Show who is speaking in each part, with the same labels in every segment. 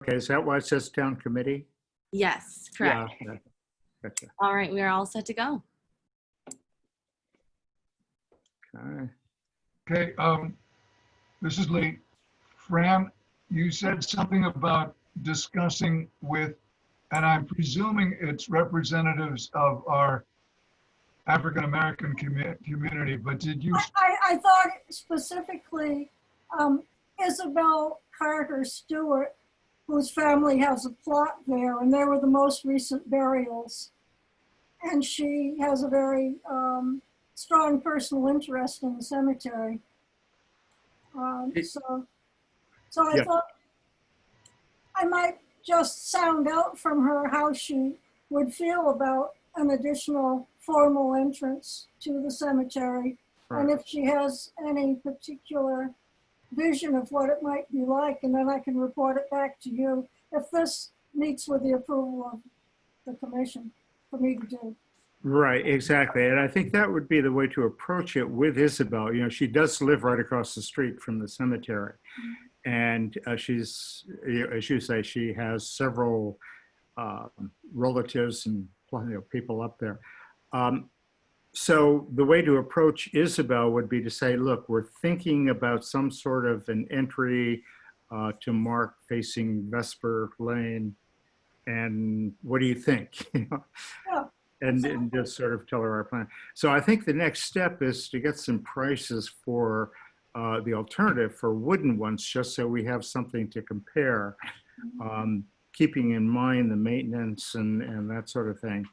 Speaker 1: Okay, is that why it says town committee?
Speaker 2: Yes, correct.
Speaker 1: Yeah, gotcha.
Speaker 2: All right, we are all set to go.
Speaker 1: Okay.
Speaker 3: Okay, this is Lee. Fran, you said something about discussing with, and I'm presuming it's representatives of our African-American community, but did you,
Speaker 4: I thought specifically Isabel Carter Stewart, whose family has a plot there, and they were the most recent burials. And she has a very strong personal interest in the cemetery. So I
Speaker 1: Yeah.
Speaker 4: thought I might just sound out from her how she would feel about an additional formal entrance to the cemetery. And
Speaker 1: Right.
Speaker 4: if she has any particular vision of what it might be like, and then I can report it back to you if this meets with the approval of the commission for me to do.
Speaker 1: Right, exactly. And I think that would be the way to approach it with Isabel. You know, she does live right across the street from the cemetery. And she's, as you say, she has several relatives and people up there. So the way to approach Isabel would be to say, look, we're thinking about some sort of an entry to Mark facing Vesper Lane. And what do you think?
Speaker 4: Yeah.
Speaker 1: And just sort of tell her our plan. So I think the next step is to get some prices for the alternative for wooden ones, just so we have something to compare, keeping in mind the maintenance and that sort of thing.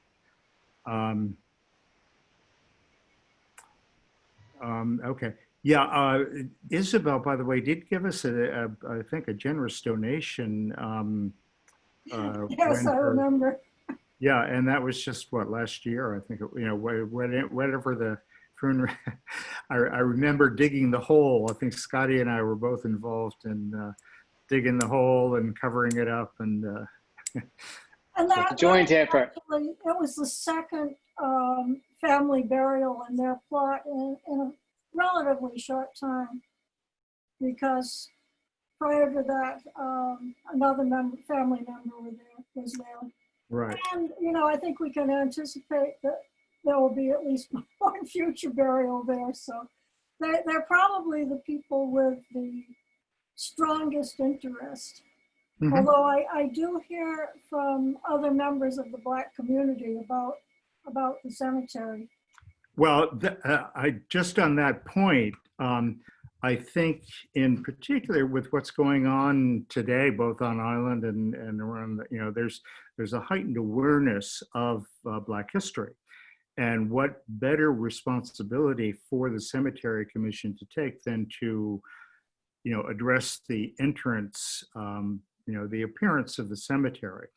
Speaker 1: Okay. Yeah, Isabel, by the way, did give us, I think, a generous donation.
Speaker 4: Yes, I remember.
Speaker 1: Yeah, and that was just what, last year, I think, whatever the funeral. I remember digging the hole. I think Scotty and I were both involved in digging the hole and covering it up. And
Speaker 4: that
Speaker 5: joint effort.
Speaker 4: Actually, it was the second family burial in their plot in a relatively short time, because prior to that, another family member was there.
Speaker 1: right.
Speaker 4: And, you know, I think we can anticipate that there will be at least one future burial there. So they're probably the people with the strongest interest.
Speaker 1: Mhm.
Speaker 4: Although I do hear from other members of the Black community about the cemetery.
Speaker 1: Well, I just on that point, I think in particular with what's going on today, both on island and around, there's a heightened awareness of Black history. And what better responsibility for the Cemetery Commission to take than to, address the entrance, the appearance of the cemetery.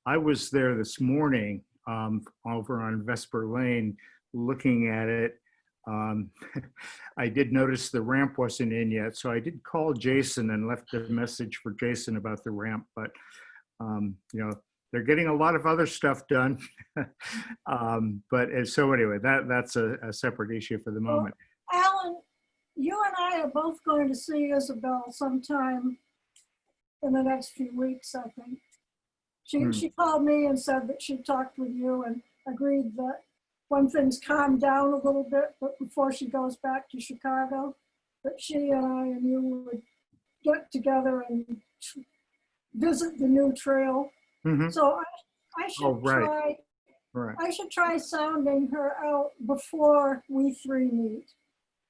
Speaker 1: I was there this morning over on Vesper Lane looking at it. I did notice the ramp wasn't in yet, so I did call Jason and left a message for Jason about the ramp, but they're getting a lot of other stuff done. So anyway, that's a separate issue for the moment.
Speaker 4: Well, Alan, you and I are both going to see Isabel sometime in the next few weeks, I think. She called me and said that she talked with you and agreed that when things calm down a little bit, but before she goes back to Chicago, that she and I and you would get together and visit the new trail.
Speaker 1: Mm-hmm.
Speaker 4: So I should I should try sounding her out before we three meet.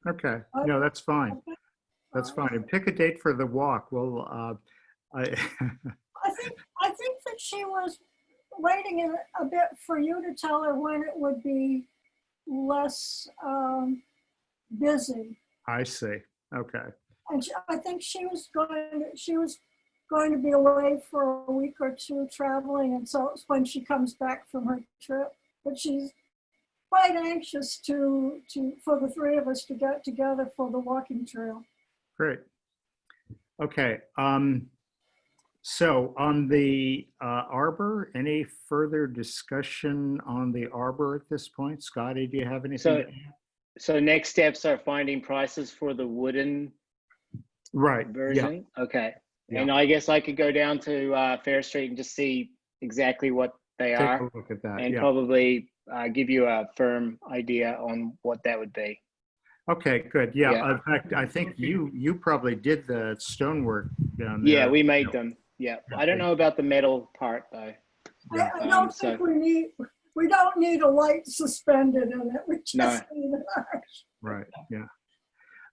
Speaker 1: Okay. No, that's fine.
Speaker 4: Okay.
Speaker 1: That's fine. And pick a date for the walk. Well,
Speaker 4: I think that she was waiting a bit for you to tell her when it would be less busy.
Speaker 1: I see. Okay.
Speaker 4: And I think she was going to be away for a week or two traveling, and so it's when she comes back from her trip. But she's quite anxious for the three of us to get together for the walking trail.
Speaker 1: Great. Okay. So on the arbor, any further discussion on the arbor at this point? Scotty, do you have anything to add?
Speaker 5: So next steps are finding prices for the wooden
Speaker 1: Right.
Speaker 5: version?
Speaker 1: Yeah.
Speaker 5: Okay.
Speaker 1: Yeah.
Speaker 5: And I guess I could go down to Fair Street and just see exactly what they
Speaker 1: Take
Speaker 5: are,
Speaker 1: a look at that.
Speaker 5: and
Speaker 1: Yeah.
Speaker 5: probably give you a firm idea on what that would be.
Speaker 1: Okay, good. Yeah.
Speaker 5: Yeah.
Speaker 1: In fact, I think you probably did the stonework down there.
Speaker 5: Yeah, we made them. Yeah. I don't know about the metal part though.
Speaker 4: I don't think we don't need a light suspended in it. We just
Speaker 5: No.
Speaker 4: need an arch.
Speaker 1: Right. Yeah.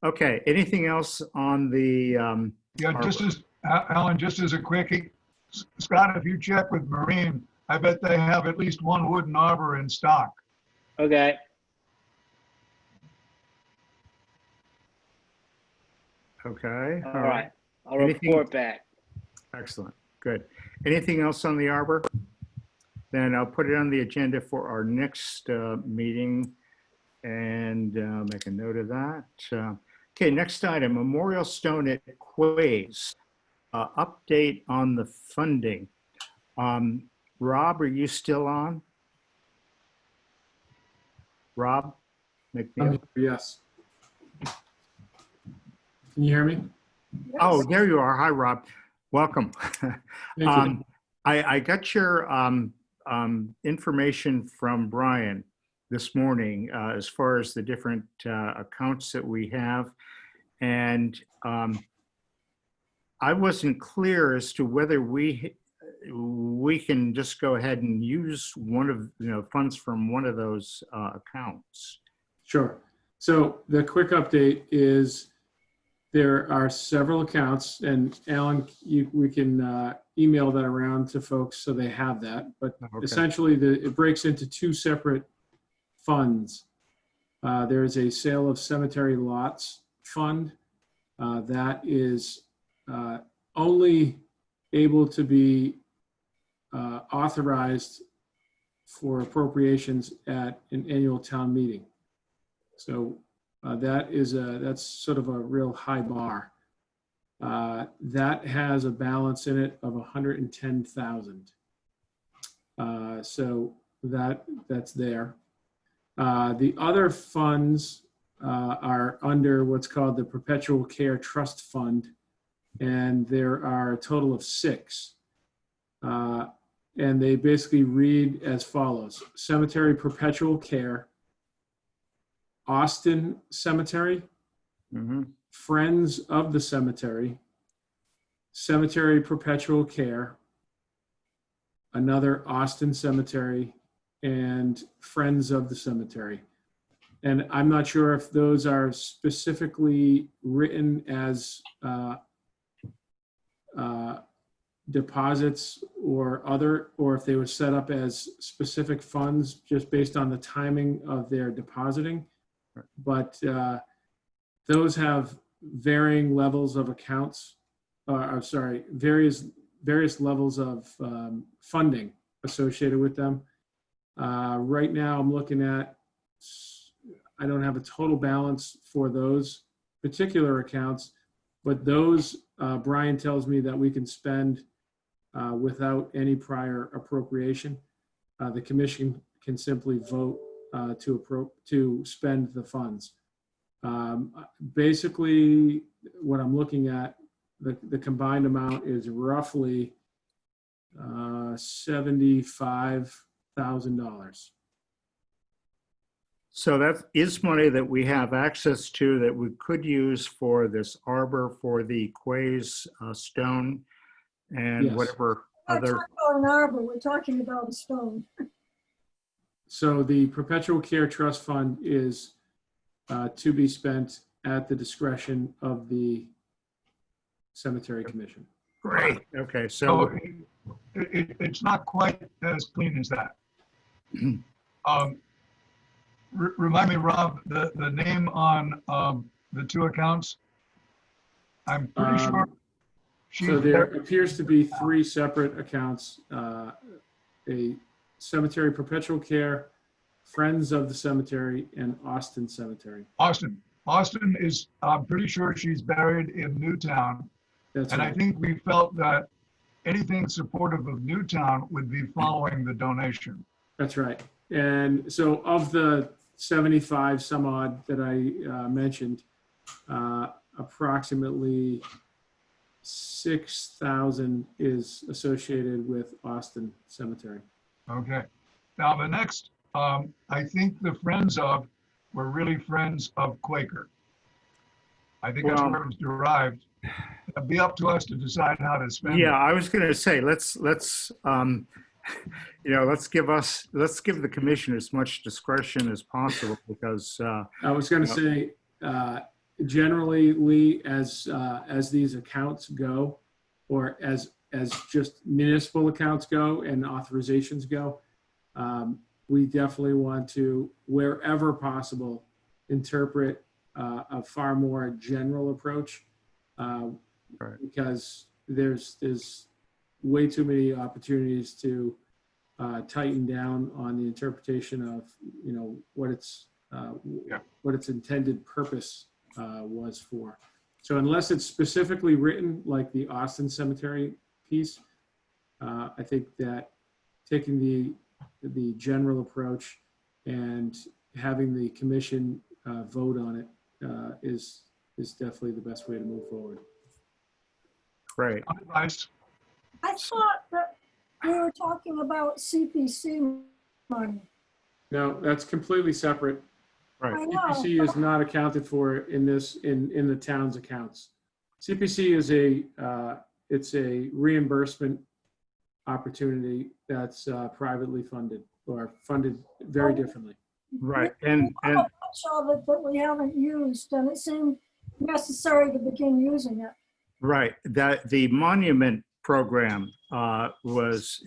Speaker 1: Okay. Anything else on the?
Speaker 3: Yeah,
Speaker 1: Arbor.
Speaker 3: just as, Alan, just as a quickie, Scott, if you check with Marine, I bet they have at least one wooden arbor in stock.
Speaker 5: Okay.
Speaker 1: Okay.
Speaker 5: All right. I'll
Speaker 1: Anything-
Speaker 5: report back.
Speaker 1: Excellent. Good. Anything else on the arbor? Then I'll put it on the agenda for our next meeting and make a note of that. Okay, next item, Memorial Stone at Quays. Update on the funding. Rob, are you still on? Rob McNeil?
Speaker 6: Yes. Can you hear me?
Speaker 1: Oh, there you are. Hi, Rob. Welcome.
Speaker 6: Thank you.
Speaker 1: I got your information from Brian this morning as far as the different accounts that we have. And I wasn't clear as to whether we can just go ahead and use one of, funds from one of those accounts.
Speaker 6: Sure. So the quick update is there are several accounts, and Alan, we can email that around to folks so they have that. But
Speaker 1: Okay.
Speaker 6: essentially, it breaks into two separate funds. There is a sale of cemetery lots fund that is only able to be authorized for appropriations at an annual town meeting. So that's sort of a real high bar. That has a balance in it of 110,000. So that's there. The other funds are under what's called the Perpetual Care Trust Fund, and there are a total of 6. And they basically read as follows: Cemetery Perpetual Care, Austin Cemetery,
Speaker 1: Mm-hmm.
Speaker 6: Friends of the Cemetery, Cemetery Perpetual Care, another Austin Cemetery, and Friends of the Cemetery. And I'm not sure if those are specifically written as deposits or if they were set up as specific funds just based on the timing of their depositing. But those have varying levels of accounts, various levels of funding associated with them. Right now I'm looking at, I don't have a total balance for those particular accounts, but those, Brian tells me that we can spend without any prior appropriation. The commission can simply vote to spend the funds. Basically, what I'm looking at, the combined amount is roughly $75,000.
Speaker 1: So that is money that we have access to that we could use for this arbor, for the Quays stone, and
Speaker 6: Yes.
Speaker 1: whatever
Speaker 4: We're not
Speaker 1: other.
Speaker 4: talking about an arbor, we're talking about a stone.
Speaker 6: So the Perpetual Care Trust Fund is to be spent at the discretion of the Cemetery Commission.
Speaker 1: Great. Okay,
Speaker 3: So
Speaker 1: so
Speaker 3: it's not quite as clean as that. Remind me, Rob, the name on the two accounts? I'm pretty sure.
Speaker 6: So there appears to be 3 separate accounts, a Cemetery Perpetual Care, Friends of the Cemetery, and Austin Cemetery.
Speaker 3: Austin is, I'm pretty sure she's buried in Newtown.
Speaker 6: That's
Speaker 3: And I
Speaker 6: right.
Speaker 3: think we felt that anything supportive of Newtown would be following the donation.
Speaker 6: That's right. And so of the 75 some odd that I mentioned, approximately 6,000 is associated with Austin Cemetery.
Speaker 3: Okay. Now, the next, I think the Friends of were really Friends of Quaker. I think that's
Speaker 1: Well,
Speaker 3: where it was derived. It'll be up to us to decide how to spend
Speaker 1: yeah,
Speaker 3: it.
Speaker 1: I was going to say, let's let's give the commission as much discretion as possible because,
Speaker 6: I was going to say, generally, Lee, as these accounts go, or as just municipal accounts go and authorizations go, we definitely want to, wherever possible, interpret a far more general approach,
Speaker 1: Right.
Speaker 6: because there's way too many opportunities to tighten down on the interpretation of what its intended purpose was for. So unless it's specifically written like the Austin Cemetery piece, I think that taking the general approach and having the commission vote on it is definitely the best way to move forward.
Speaker 1: great.
Speaker 3: Advice.
Speaker 4: I thought that we were talking about CPC money.
Speaker 6: No, that's completely separate.
Speaker 1: Right.
Speaker 4: I know.
Speaker 6: CPC is not accounted for in the town's accounts. CPC is it's a reimbursement opportunity that's privately funded or funded very differently.
Speaker 1: Right.
Speaker 4: We
Speaker 1: And
Speaker 4: have much of it that we haven't used, and it seemed necessary to begin using it.
Speaker 1: right, that the monument program was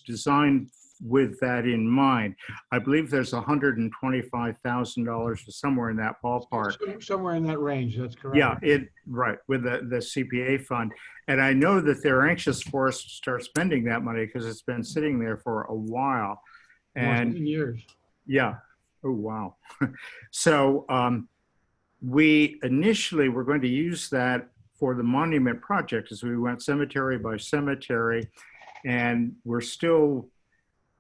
Speaker 1: designed with that in mind. I believe there's $125,000 or somewhere in that ballpark.
Speaker 7: Somewhere in that range, that's correct.
Speaker 1: Yeah, right, with the CPA fund. And I know that they're anxious for us to start spending that money because it's been sitting there for a while.
Speaker 7: Almost
Speaker 1: And
Speaker 7: 10 years.
Speaker 1: yeah, oh, wow. So we initially were going to use that for the monument project as we went cemetery by cemetery. And we're still,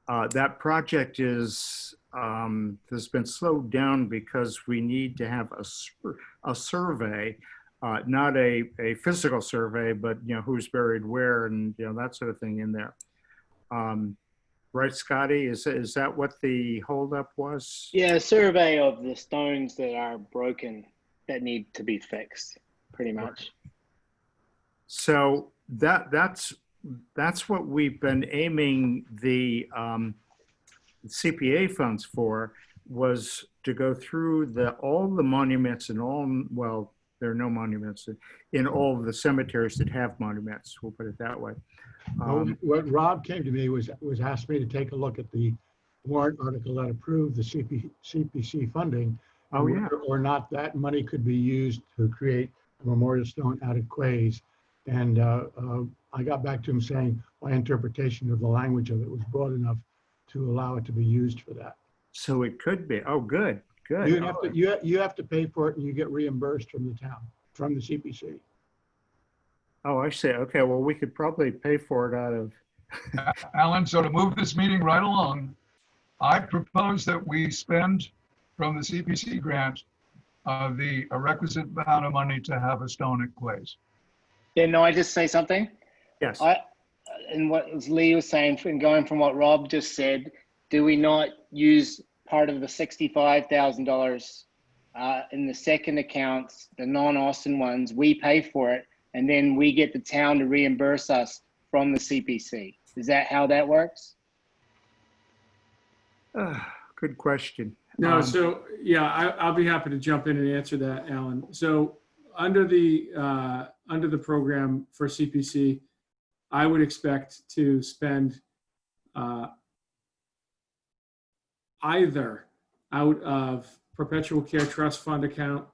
Speaker 1: that project has been slowed down because we need to have a survey, not a physical survey, but who's buried where and that sort of thing in there. Right, Scotty? Is that what the holdup was?
Speaker 5: Yeah, a survey of the stones that are broken that need to be fixed, pretty much.
Speaker 1: So that's what we've been aiming the CPA funds for, was to go through all the monuments and well, there are no monuments in all of the cemeteries that have monuments. We'll put it that way.
Speaker 7: What Rob came to me was asked me to take a look at the warrant article that approved the CPC funding.
Speaker 1: Oh,
Speaker 7: and
Speaker 1: yeah.
Speaker 7: whether or not that money could be used to create a memorial stone out at Quays. And I got back to him saying my interpretation of the language of it was broad enough to allow it to be used for that.
Speaker 1: So it could be. Oh, good.
Speaker 7: You have to pay for it and you get reimbursed from the town, from the CPC.
Speaker 1: Oh, I see. Okay, well, we could probably pay for it out of.
Speaker 3: Alan, so to move this meeting right along, I propose that we spend from the CPC grant the requisite amount of money to have a stone at Quays.
Speaker 5: Yeah, no, I just say something.
Speaker 1: Yes.
Speaker 5: And what Lee was saying, and going from what Rob just said, do we not use part of the $65,000 in the second accounts, the non-Austin ones? We pay for it, and then we get the town to reimburse us from the CPC. Is that how that works?
Speaker 1: Good question.
Speaker 6: No, so yeah, I'll be happy to jump in and answer that, Alan. So under the program for CPC, I would expect to spend either out of perpetual care trust fund account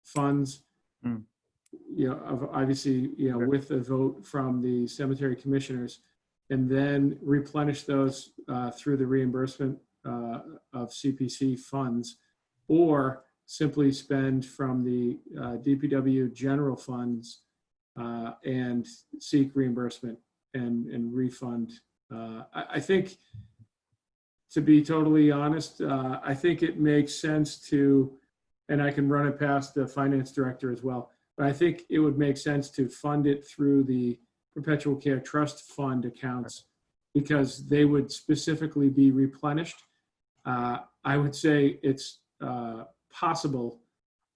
Speaker 6: funds, obviously, with a vote from the cemetery commissioners, and then replenish those through the reimbursement of CPC funds, or simply spend from the DPW general funds and seek reimbursement and refund. I think, to be totally honest, I think it makes sense to, and I can run it past the finance director as well, But I think it would make sense to fund it through the perpetual care trust fund accounts because they would specifically be replenished. I would say it's possible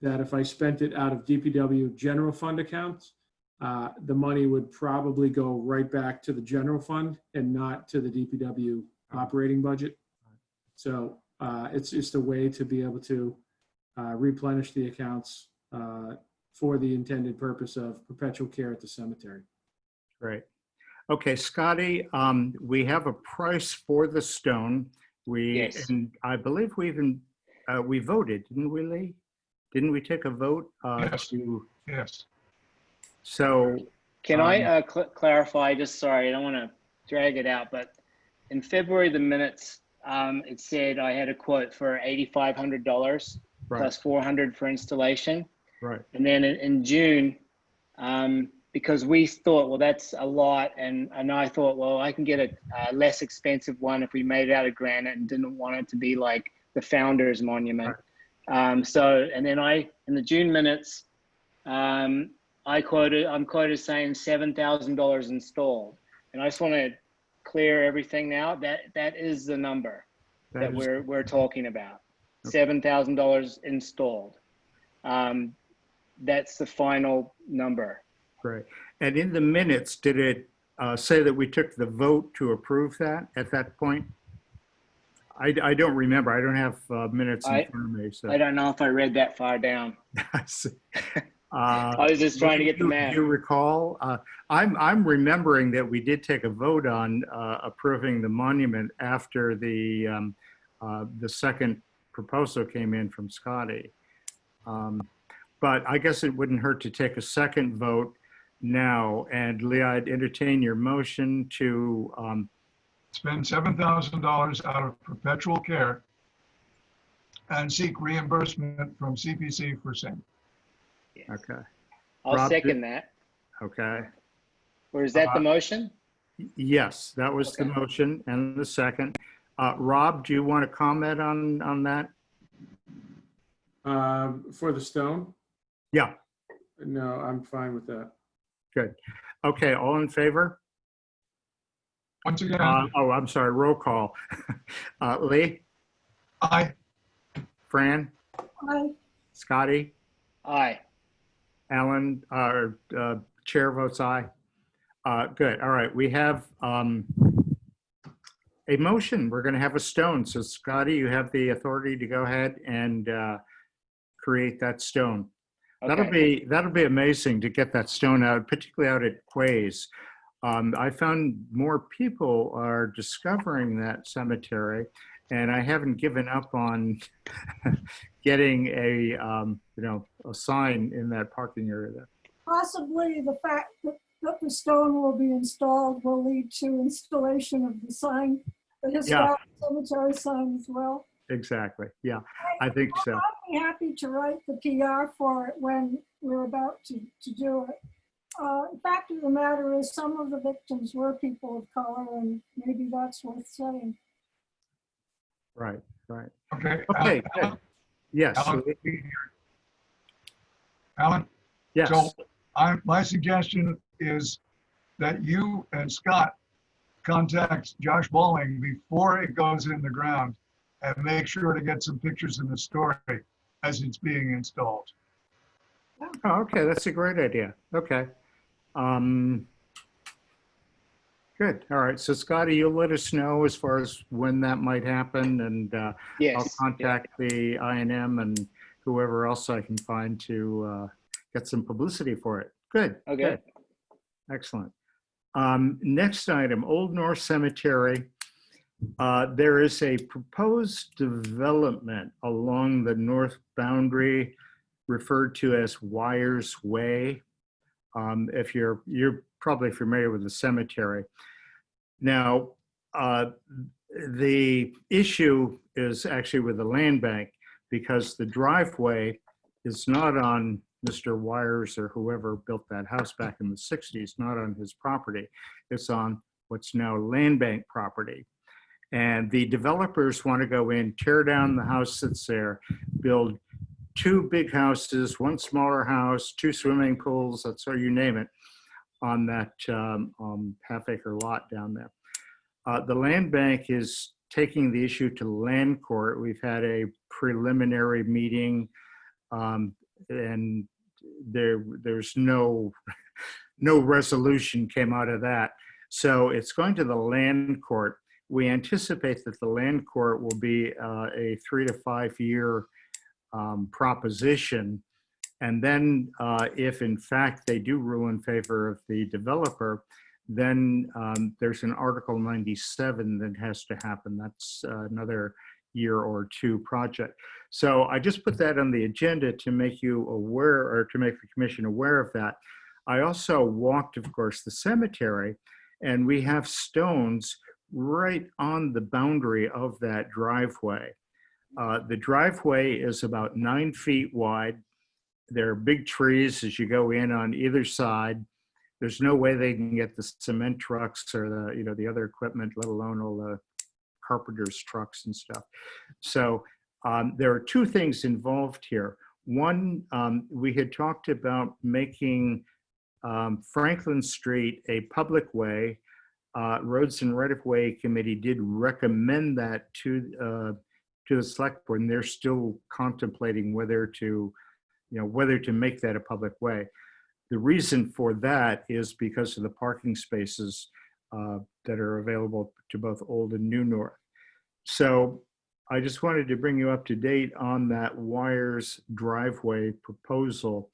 Speaker 6: that if I spent it out of DPW general fund accounts, the money would probably go right back to the general fund and not to the DPW operating budget. So it's just a way to be able to replenish the accounts for the intended purpose of perpetual care at the cemetery.
Speaker 1: Great. Okay, Scotty, we have a price for the stone.
Speaker 5: Yes.
Speaker 1: And I believe we even, we voted, didn't we, Lee? Didn't we take a vote?
Speaker 3: Yes.
Speaker 1: To,
Speaker 3: Yes.
Speaker 1: so,
Speaker 5: Can I clarify, just sorry, I don't want to drag it out, but in February, the minutes, it said I had a quote for $8,500
Speaker 1: right,
Speaker 5: plus 400 for installation.
Speaker 1: right,
Speaker 5: And then in June, because we thought, well, that's a lot. And I thought, well, I can get a less expensive one if we made it out of granite and didn't want it to be like the founder's monument. So, and then in the June minutes, I'm quoted saying $7,000 installed. And I just want to clear everything now. That is the number that we're talking about. $7,000 installed. That's the final number.
Speaker 1: great. And in the minutes, did it say that we took the vote to approve that at that point? I don't remember. I don't have minutes in front of me. So
Speaker 5: I don't know if I read that far down.
Speaker 1: I see.
Speaker 5: I was just trying to get the math.
Speaker 1: Do you recall? I'm remembering that we did take a vote on approving the monument after the second proposal came in from Scotty. But I guess it wouldn't hurt to take a second vote now. And Lee, I'd entertain your motion to
Speaker 3: Spend $7,000 out of perpetual care and seek reimbursement from CPC for same.
Speaker 1: okay.
Speaker 5: I'll
Speaker 1: Rob,
Speaker 5: second that.
Speaker 1: Okay.
Speaker 5: Or is that the motion?
Speaker 1: Yes, that was the
Speaker 5: Okay.
Speaker 1: motion and the second. Rob, do you want to comment on that?
Speaker 6: For the stone?
Speaker 1: Yeah,
Speaker 6: No, I'm fine with that.
Speaker 1: good. Okay, all in favor?
Speaker 3: Once again,
Speaker 1: I'm sorry, roll call. Lee,
Speaker 3: aye.
Speaker 1: Fran,
Speaker 4: I,
Speaker 1: Scotty,
Speaker 5: Aye.
Speaker 1: Alan, chair votes aye. Good, all right, we have a motion. We're gonna have a stone. So Scotty, you have the authority to go ahead and create that stone.
Speaker 5: Okay.
Speaker 1: That'll be amazing to get that stone out, particularly out at Quays. I found more people are discovering that cemetery, and I haven't given up on getting a sign in that parking area there.
Speaker 4: possibly the fact that the stone will be installed will lead to installation of the sign, the historic cemetery sign as well.
Speaker 1: Exactly. Yeah, I think so.
Speaker 4: I'd be happy to write the PR for it when we're about to do it. The fact of the matter is some of the victims were people of color, and maybe that's worth saying.
Speaker 1: Right, right.
Speaker 3: Okay.
Speaker 1: Okay, good.
Speaker 3: Alan,
Speaker 1: Yes,
Speaker 3: Alan,
Speaker 1: Lee?
Speaker 3: Alan,
Speaker 1: Yes,
Speaker 3: so my suggestion is that you and Scott contact Josh Bowling before it goes in the ground and make sure to get some pictures in the story as it's being installed.
Speaker 1: oh, okay, that's a great idea. Okay. Good, all right, so Scotty, you'll let us know as far as when that might happen, and I'll
Speaker 5: Yes.
Speaker 1: contact the INM and whoever else I can find to get some publicity for it. Good.
Speaker 5: Okay.
Speaker 1: Good. Excellent. Next item, Old North Cemetery. There is a proposed development along the north boundary referred to as Wires Way. If you're probably familiar with the cemetery. Now, the issue is actually with the land bank because the driveway is not on Mr. Wires or whoever built that house back in the 60s, not on his property. It's on what's now land bank property. And the developers want to go in, tear down the house that's there, build 2 big houses, 1 smaller house, 2 swimming pools, that's how you name it, on that half-acre lot down there. The land bank is taking the issue to land court. We've had a preliminary meeting, and there's no resolution came out of that. So it's going to the land court. We anticipate that the land court will be a 3 to 5 year proposition. And then if in fact they do rule in favor of the developer, then there's an Article 97 that has to happen. That's another year or 2 project. So I just put that on the agenda to make you aware, or to make the commission aware of that. I also walked, of course, the cemetery, and we have stones right on the boundary of that driveway. The driveway is about 9 feet wide. There are big trees as you go in on either side. There's no way they can get the cement trucks or the other equipment, let alone all the carpenters' trucks and stuff. So there are 2 things involved here. One, we had talked about making Franklin Street a public way. Roads and Right-of-Way Committee did recommend that to the select board, and they're still contemplating whether to make that a public way. The reason for that is because of the parking spaces that are available to both Old and New North. So I just wanted to bring you up to date on that Wires driveway proposal.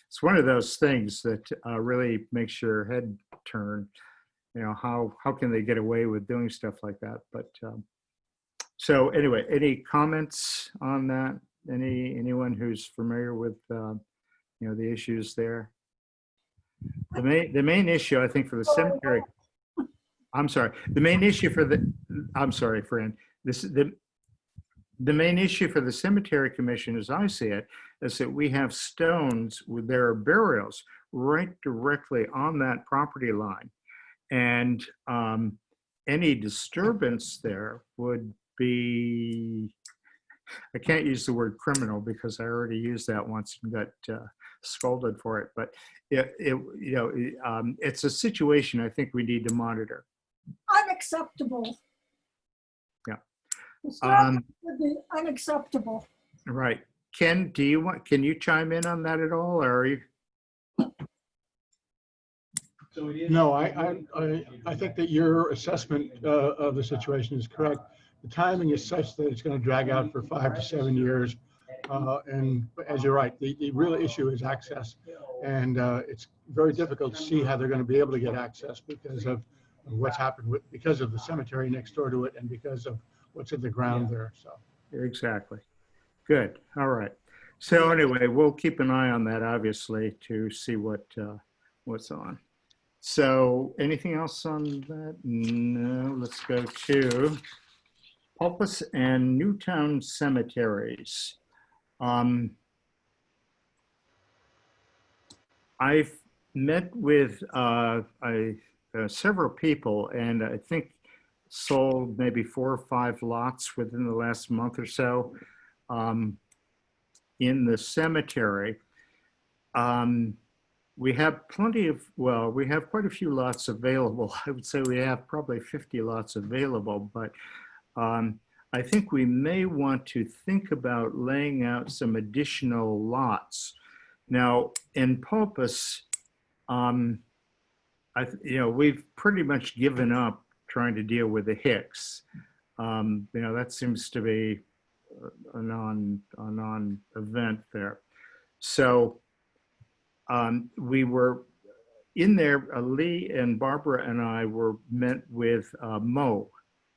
Speaker 1: It's one of those things that really makes your head turn. How can they get away with doing stuff like that? But so anyway, any comments on that? Anyone who's familiar with the issues there? The main issue, I think, for the cemetery. I'm sorry. The main issue for the. I'm sorry, Fran. The main issue for the cemetery commission, as I see it, is that we have stones with their burials right directly on that property line, and any disturbance there would be. I can't use the word criminal because I already used that once and got scolded for it. But it's a situation I think we need to monitor.
Speaker 4: Unacceptable.
Speaker 1: Yeah.
Speaker 4: It's not would be unacceptable.
Speaker 1: Right. Ken, can you chime in on that at all, or are you?
Speaker 7: No, I think that your assessment of the situation is correct. The timing is such that it's going to drag out for 5 to 7 years. And as you're right, the real issue is access. And it's very difficult to see how they're going to be able to get access because of what's happened because of the cemetery next door to it and because of what's in the ground there. So
Speaker 1: Exactly. Good. All right. So anyway, we'll keep an eye on that, obviously, to see what's on. So anything else on that? No. Let's go to Pulpus and Newtown cemeteries. I've met with several people, and I think sold maybe 4 or 5 lots within the last month or so in the cemetery. We have we have quite a few lots available. I would say we have probably 50 lots available, but I think we may want to think about laying out some additional lots. Now, in Pulpus, we've pretty much given up trying to deal with the Hicks. That seems to be a non-event there. So we were in there, Lee and Barbara and I were met with Mo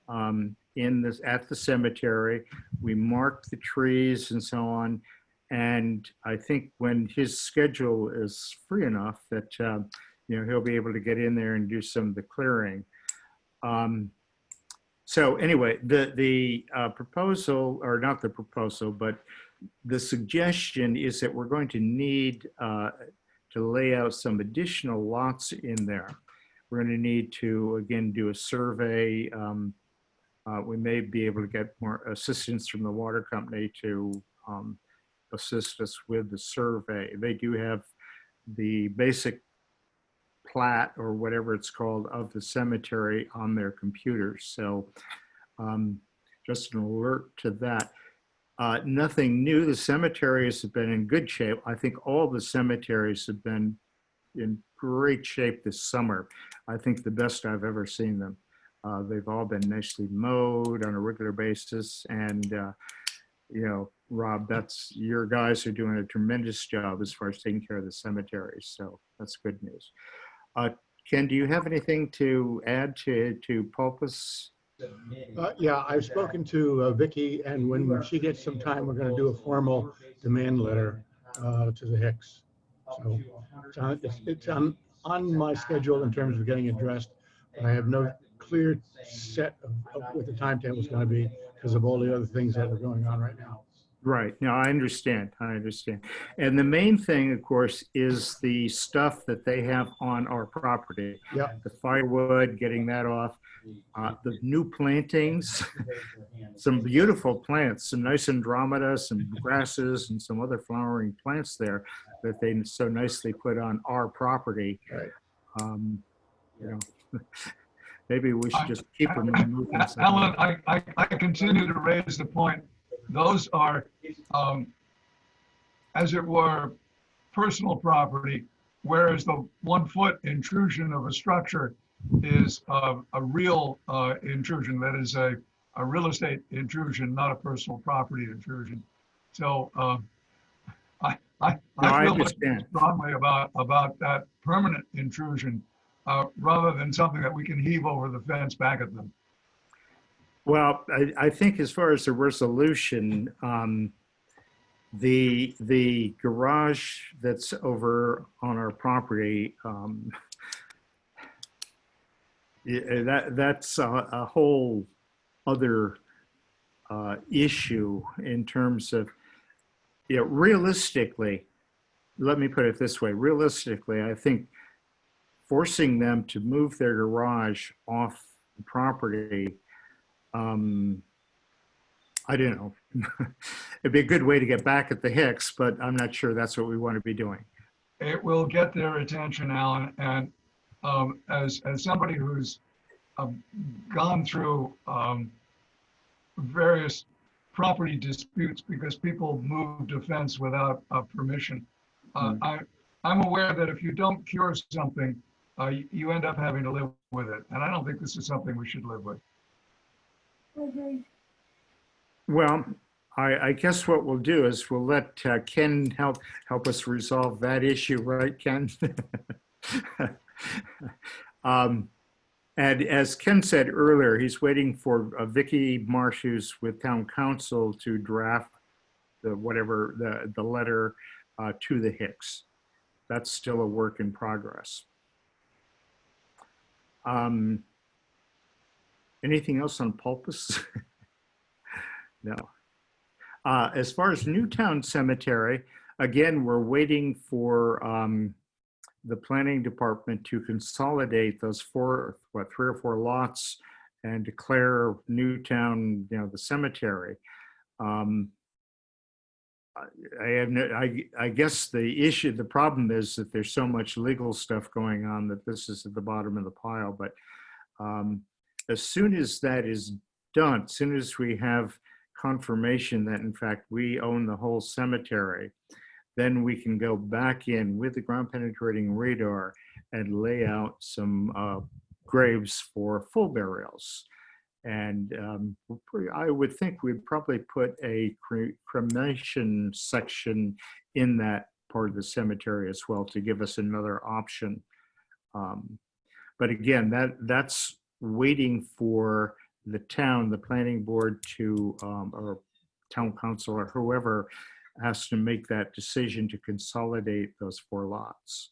Speaker 1: at the cemetery. We marked the trees and so on. And I think when his schedule is free enough that he'll be able to get in there and do some of the clearing. So anyway, the proposal, or not the proposal, but the suggestion is that we're going to need to lay out some additional lots in there. We're going to need to, again, do a survey we may be able to get more assistance from the water company to assist us with the survey. They do have the basic plat or whatever it's called of the cemetery on their computers. So just an alert to that. Nothing new. The cemeteries have been in good shape. I think all the cemeteries have been in great shape this summer. I think the best I've ever seen them. They've all been nicely mowed on a regular basis. And, you know, Rob, your guys are doing a tremendous job as far as taking care of the cemeteries. So that's good news. Ken, do you have anything to add to Pulpus?
Speaker 7: Yeah, I've spoken to Vicky, and when she gets some time, we're going to do a formal demand letter to the Hicks. So it's on my schedule in terms of getting addressed, but I have no clear set of what the timetable is going to be because of all the other things that are going on right now.
Speaker 1: Right. No, I understand. I understand. And the main thing, of course, is the stuff that they have on our property.
Speaker 7: Yeah.
Speaker 1: The firewood, getting that off, the new plantings, some beautiful plants, some nice andromeda, some grasses, and some other flowering plants there that they so nicely put on our property.
Speaker 7: Right.
Speaker 1: You know, maybe we should just keep them and move them.
Speaker 3: Alan, I continue to raise the point. Those are, as it were, personal property, whereas the 1 foot intrusion of a structure is a real intrusion. That is a real estate intrusion, not a personal property intrusion. So I feel much strongly about that permanent intrusion rather than something that we can heave over the fence back at them.
Speaker 1: Well, I think as far as the resolution, the garage that's over on our property, that's a whole other issue in terms of, you know, realistically, let me put it this way, realistically, I think forcing them to move their garage off the property, I don't know. It'd be a good way to get back at the Hicks, but I'm not sure that's what we want to be doing.
Speaker 3: It will get their attention, Alan. And as somebody who's gone through various property disputes because people moved a fence without permission, I'm aware that if you don't cure something, you end up having to live with it. And I don't think this is something we should live with.
Speaker 4: Okay.
Speaker 1: Well, I guess what we'll do is we'll let Ken help us resolve that issue, right, Ken? And as Ken said earlier, he's waiting for Vicky Marsh, who's with Town Council, to draft the letter to the Hicks. That's still a work in progress. Anything else on Pulpus? No. As far as Newtown Cemetery, again, we're waiting for the planning department to consolidate those 3 or 4 lots and declare Newtown, you know, the cemetery. I guess the problem is that there's so much legal stuff going on that this is at the bottom of the pile. But as soon as that is done, as soon as we have confirmation that in fact we own the whole cemetery, then we can go back in with the ground penetrating radar and lay out some graves for full burials. And I would think we'd probably put a cremation section in that part of the cemetery as well to give us another option. But again, that's waiting for the town, the planning board to, or town council or whoever has to make that decision to consolidate those 4 lots.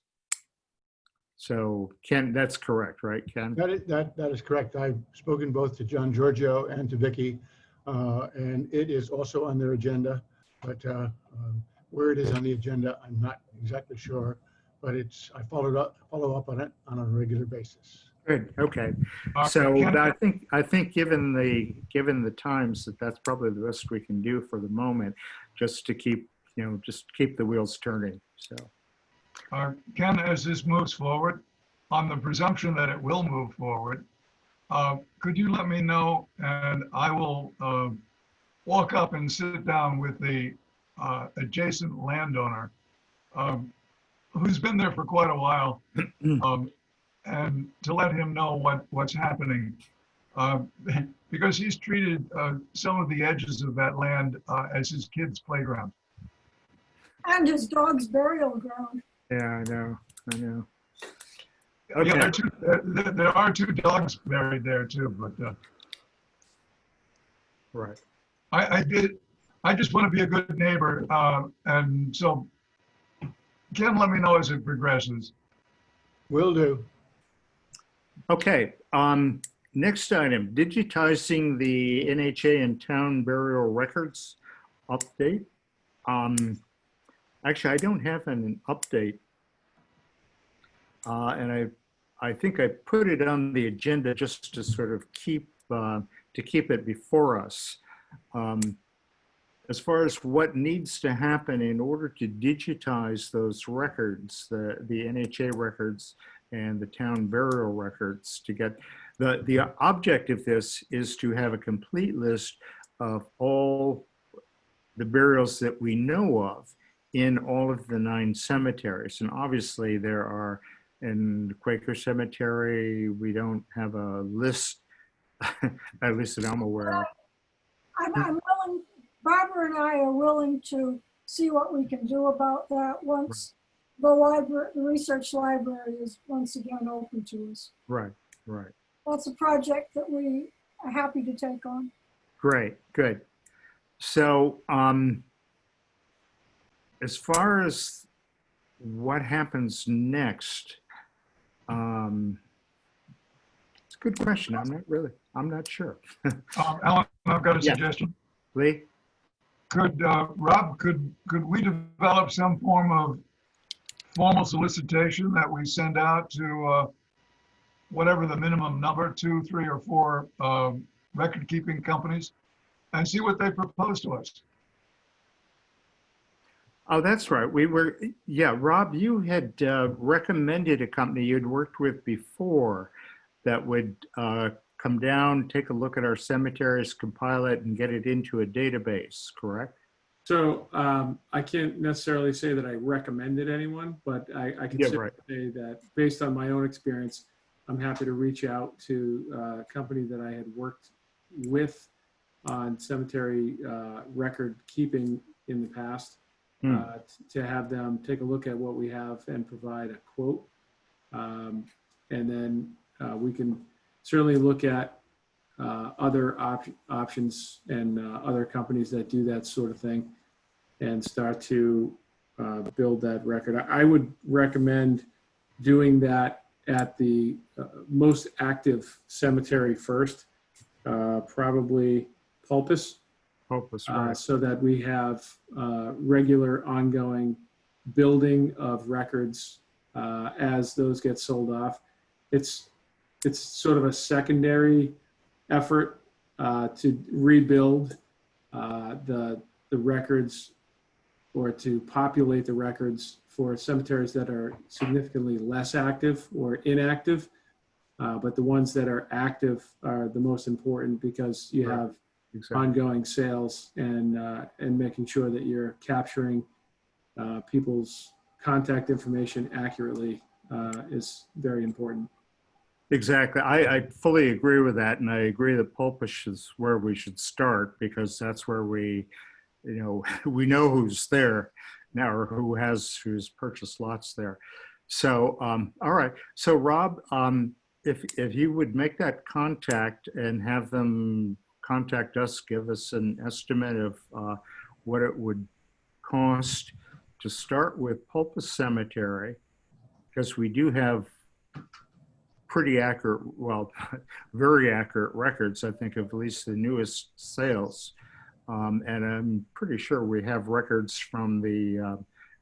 Speaker 1: So Ken, that's correct, right, Ken?
Speaker 7: That is correct. I've spoken both to John Giorgio and to Vicky, and it is also on their agenda, but where it is on the agenda, I'm not exactly sure, but I follow up on it on a regular basis.
Speaker 1: Good. Okay.
Speaker 3: Uh,
Speaker 1: So
Speaker 3: Ken,
Speaker 1: I think given the times that's probably the best we can do for the moment, just to keep just keep the wheels turning. So
Speaker 3: Ken, as this moves forward, on the presumption that it will move forward, could you let me know, and I will walk up and sit down with the adjacent landowner, um, who's been there for quite a while, and to let him know what's happening. Uh, because he's treated some of the edges of that land as his kids' playground.
Speaker 4: And his dog's burial ground.
Speaker 1: yeah, I know.
Speaker 3: Yeah,
Speaker 1: Okay.
Speaker 3: there are two dogs buried there too, but
Speaker 1: Right.
Speaker 3: I just want to be a good neighbor, and so Ken, let me know as it progresses.
Speaker 7: Will do.
Speaker 1: Okay. Next item: digitizing the NHA and town burial records update. Actually, I don't have an update, and I think I put it on the agenda just to sort of keep it before us. As far as what needs to happen in order to digitize those records, the NHA records and the town burial records, to get the object of this is to have a complete list of all the burials that we know of in all of the 9 cemeteries. And obviously there are, in the Quaker Cemetery, we don't have a list, at least that I'm aware of.
Speaker 4: I'm willing, Barbara and I are willing to see what we can do about that once the research library is once again open to us.
Speaker 1: Right.
Speaker 4: That's a project that we are happy to take on.
Speaker 1: Great, good. So as far as what happens next, it's a good question. I'm not sure.
Speaker 3: Alan, I've got a
Speaker 1: Yeah.
Speaker 3: suggestion.
Speaker 1: Lee?
Speaker 3: Could Rob, could we develop some form of formal solicitation that we send out to whatever the minimum number, 2, 3, or 4 record keeping companies, and see what they propose to us?
Speaker 1: Oh, that's right. Rob, you had recommended a company you'd worked with before that would come down, take a look at our cemeteries, compile it, and get it into a database, correct?
Speaker 6: So I can't necessarily say that I recommended anyone, but I can
Speaker 1: Yeah,
Speaker 6: certainly
Speaker 1: right.
Speaker 6: say that based on my own experience, I'm happy to reach out to a company that I had worked with on cemetery record keeping in the past, to have them take a look at what we have and provide a quote. And then we can certainly look at other options and other companies that do that sort of thing and start to build that record. I would recommend doing that at the most active cemetery first, probably Pulpus,
Speaker 1: Hopeless, right.
Speaker 6: so that we have regular ongoing building of records as those get sold off. It's sort of a secondary effort to rebuild the records, or to populate the records for cemeteries that are significantly less active or inactive. But the ones that are active are the most important, because you have ongoing sales and making sure that you're capturing people's contact information accurately is very important.
Speaker 1: Exactly. I fully agree with that. And I agree that Pulpus is where we should start, because that's where we know who's there now, or who's purchased lots there. So, all right. So Rob, if you would make that contact and have them contact us, give us an estimate of what it would cost to start with Pulpus Cemetery, because we do have pretty accurate, well, very accurate records, I think, of at least the newest sales. And I'm pretty sure we have records from the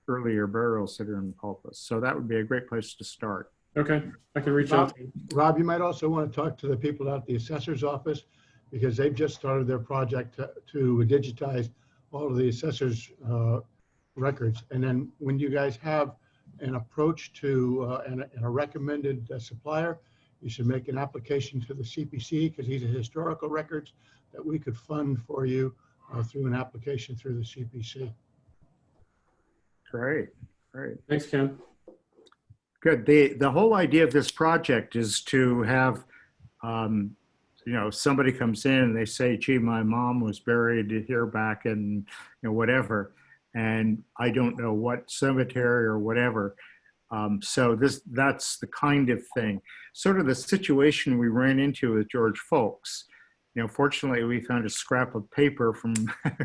Speaker 1: earlier burials that are in Pulpus. So that would be a great place to start.
Speaker 6: Okay, I can reach out to him.
Speaker 7: Rob, you might also want to talk to the people out at the assessor's office because they've just started their project to digitize all of the assessor's records. And then when you guys have an approach to and a recommended supplier, you should make an application to the CPC because these are historical records that we could fund for you through an application through the CPC.
Speaker 1: Great, great.
Speaker 6: Thanks, Ken.
Speaker 1: Good. The whole idea of this project is to have, somebody comes in and they say, gee, my mom was buried here back in, whatever, and I don't know what cemetery or whatever. So that's the kind of thing, sort of the situation we ran into with George Folks. Fortunately, we found a scrap of paper from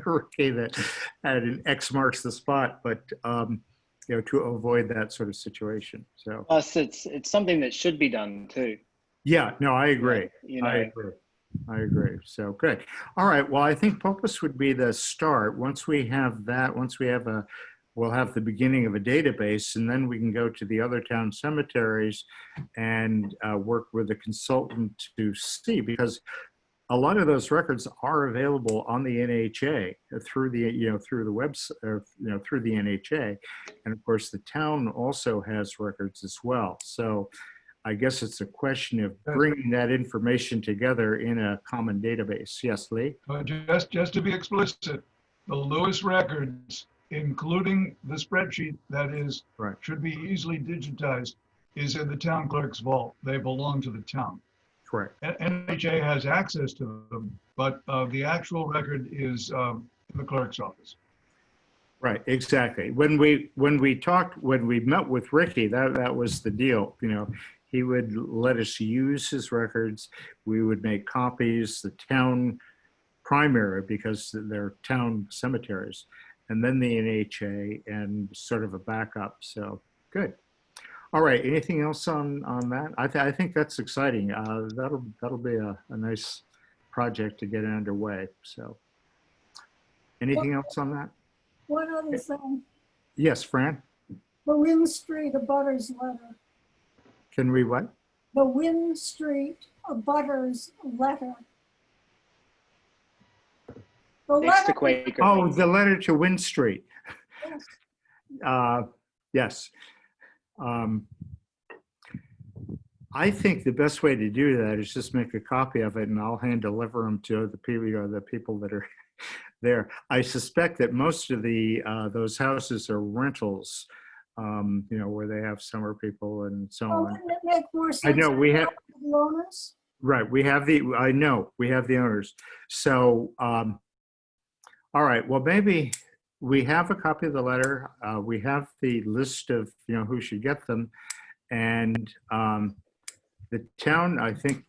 Speaker 1: Ricky that had an X marks the spot, but to avoid that sort of situation. So
Speaker 5: Plus, it's something that should be done too.
Speaker 1: yeah, no, I agree.
Speaker 5: You know,
Speaker 1: I agree. So good. All right. Well, I think POPUS would be the start. Once we have that, we'll have the beginning of a database, and then we can go to the other town cemeteries and work with a consultant to see, because a lot of those records are available on the NHA through the, through the website, through the NHA. And of course, the town also has records as well. So I guess it's a question of bringing that information together in a common database. Yes, Lee?
Speaker 3: Just to be explicit, the Lewis records, including the spreadsheet that is,
Speaker 1: Right.
Speaker 3: should be easily digitized, is in the town clerk's vault. They belong to the town.
Speaker 1: Correct.
Speaker 3: NHA has access to them, but the actual record is in the clerk's office.
Speaker 1: Right, exactly. When we met with Ricky, that was the deal. He would let us use his records. We would make copies, the town primary, because they're town cemeteries, and then the NHA and sort of a backup. So good. All right. Anything else on that? I think that's exciting. That'll be a nice project to get underway. So anything else on that?
Speaker 4: One other thing,
Speaker 1: Yes, Fran?
Speaker 4: the Wynn Street abutters letter.
Speaker 1: Can we what?
Speaker 4: The Wynn Street abutters letter. The
Speaker 5: next to
Speaker 4: letter,
Speaker 5: Quaker.
Speaker 1: Oh, the letter to Wynn Street. Yes. I think the best way to do that is just make a copy of it, and I'll hand deliver them to the people that are there. I suspect that most of those houses are rentals, where they have summer people and so
Speaker 4: oh,
Speaker 1: on.
Speaker 4: wouldn't it make more sense?
Speaker 1: I know we have,
Speaker 4: The owners?
Speaker 1: right, I know we have the owners. So, all right, well, maybe we have a copy of the letter. We have the list of, who should get them. And the town, I think,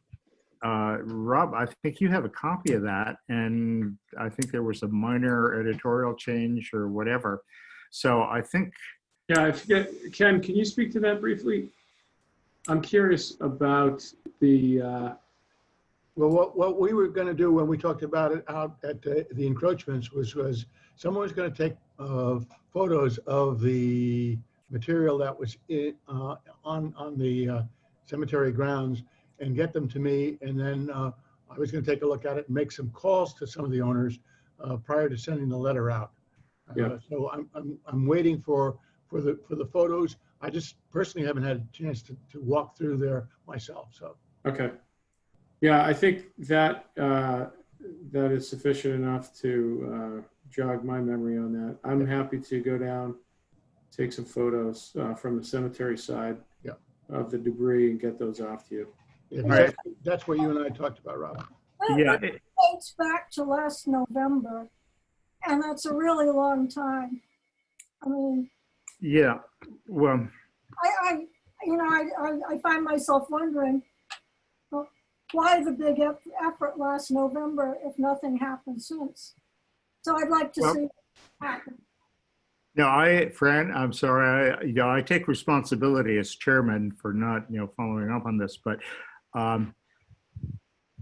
Speaker 1: Rob, I think you have a copy of that. And I think there was a minor editorial change or whatever. So I think.
Speaker 6: Yeah, I forget. Ken, can you speak to that briefly? I'm curious about the,
Speaker 7: Well, what we were going to do when we talked about it out at the encroachments was someone was going to take photos of the material that was on the cemetery grounds and get them to me, and then I was going to take a look at it and make some calls to some of the owners prior to sending the letter out.
Speaker 6: Yeah.
Speaker 7: So I'm waiting for the photos. I just personally haven't had a chance to walk through there myself. So
Speaker 6: okay. Yeah, I think that that is sufficient enough to jog my memory on that. I'm happy to go down, take some photos from the cemetery side of the debris and get those off to you.
Speaker 7: yeah,
Speaker 1: Right.
Speaker 7: that's what you and I talked about, Rob.
Speaker 4: Well,
Speaker 1: Yeah,
Speaker 4: it dates back to last November, and that's a really long time. I mean,
Speaker 1: yeah, well,
Speaker 4: I find myself wondering, well, why the big effort last November if nothing happened since? So I'd like to see it happen.
Speaker 1: no, Fran, I'm sorry. I take responsibility as chairman for not, following up on this, but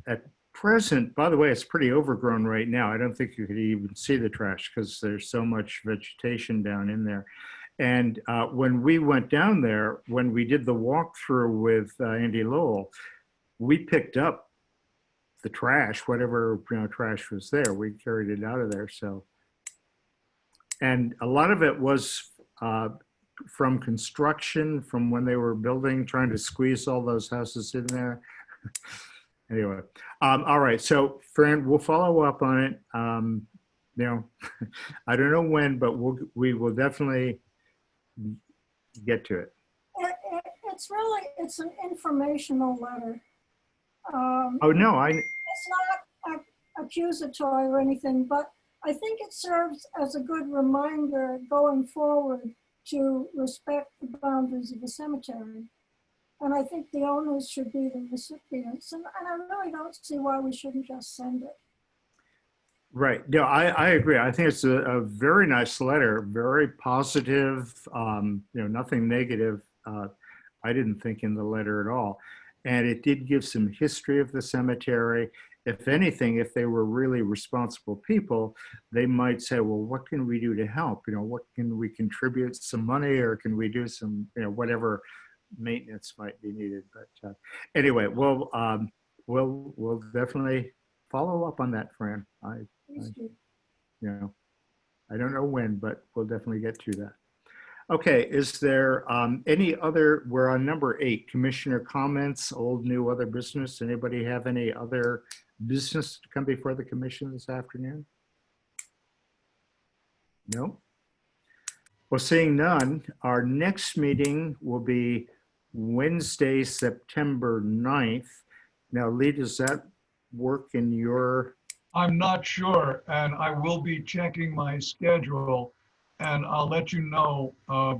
Speaker 1: at present, by the way, it's pretty overgrown right now. I don't think you could even see the trash because there's so much vegetation down in there. And when we went down there, when we did the walkthrough with Andy Lowell, we picked up the trash, whatever trash was there. We carried it out of there. So, and a lot of it was from construction, from when they were building, trying to squeeze all those houses in there. Anyway, all right. So, Fran, we'll follow up on it. I don't know when, but we will definitely get to it.
Speaker 4: It's an informational letter.
Speaker 1: Oh no,
Speaker 4: It's not accusatory or anything, but I think it serves as a good reminder going forward to respect the boundaries of the cemetery. And I think the owners should be the recipients. And I really don't see why we shouldn't just send it.
Speaker 1: Right. No, I agree. I think it's a very nice letter, very positive, nothing negative. I didn't think in the letter at all. And it did give some history of the cemetery. If anything, if they were really responsible people, they might say, well, what can we do to help? What can we contribute, some money, or can we do some, whatever maintenance might be needed. But anyway, we'll definitely follow up on that, Fran. I don't know when, but we'll definitely get to that. Okay, is there any other, we're on number 8, commissioner comments, old, new, other business. Anybody have any other business to come before the commission this afternoon? No? Well, seeing none, our next meeting will be Wednesday, September 9th. Now, Lee, does that work in your?
Speaker 3: I'm not sure, and I will be checking my schedule, and I'll let you know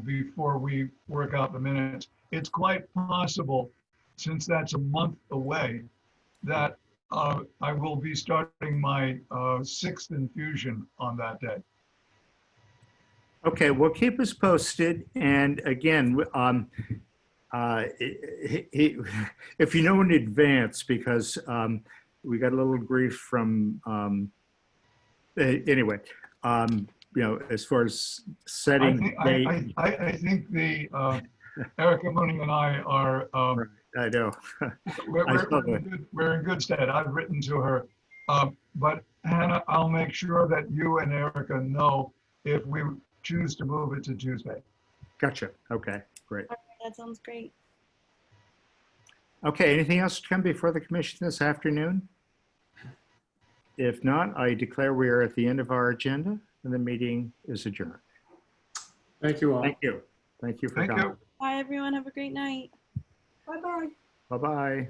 Speaker 3: before we work out the minutes. It's quite possible, since that's a month away, that I will be starting my 6th infusion on that day.
Speaker 1: Okay, well, keep us posted. And again, if you know in advance, because we got a little grief from, anyway, as far as setting date.
Speaker 3: I think the Erica Mooney and I are
Speaker 1: I know.
Speaker 3: we're in good stead. I've written to her, but Hannah, I'll make sure that you and Erica know if we choose to move it to Tuesday.
Speaker 1: Gotcha. Okay, great.
Speaker 2: That sounds great.
Speaker 1: Okay, anything else to come before the commission this afternoon? If not, I declare we are at the end of our agenda and the meeting is adjourned.
Speaker 6: Thank you all.
Speaker 1: Thank you. Thank you for
Speaker 3: Thank
Speaker 1: coming.
Speaker 3: you.
Speaker 2: Bye, everyone. Have a great night.
Speaker 4: Bye-bye.
Speaker 1: Bye-bye.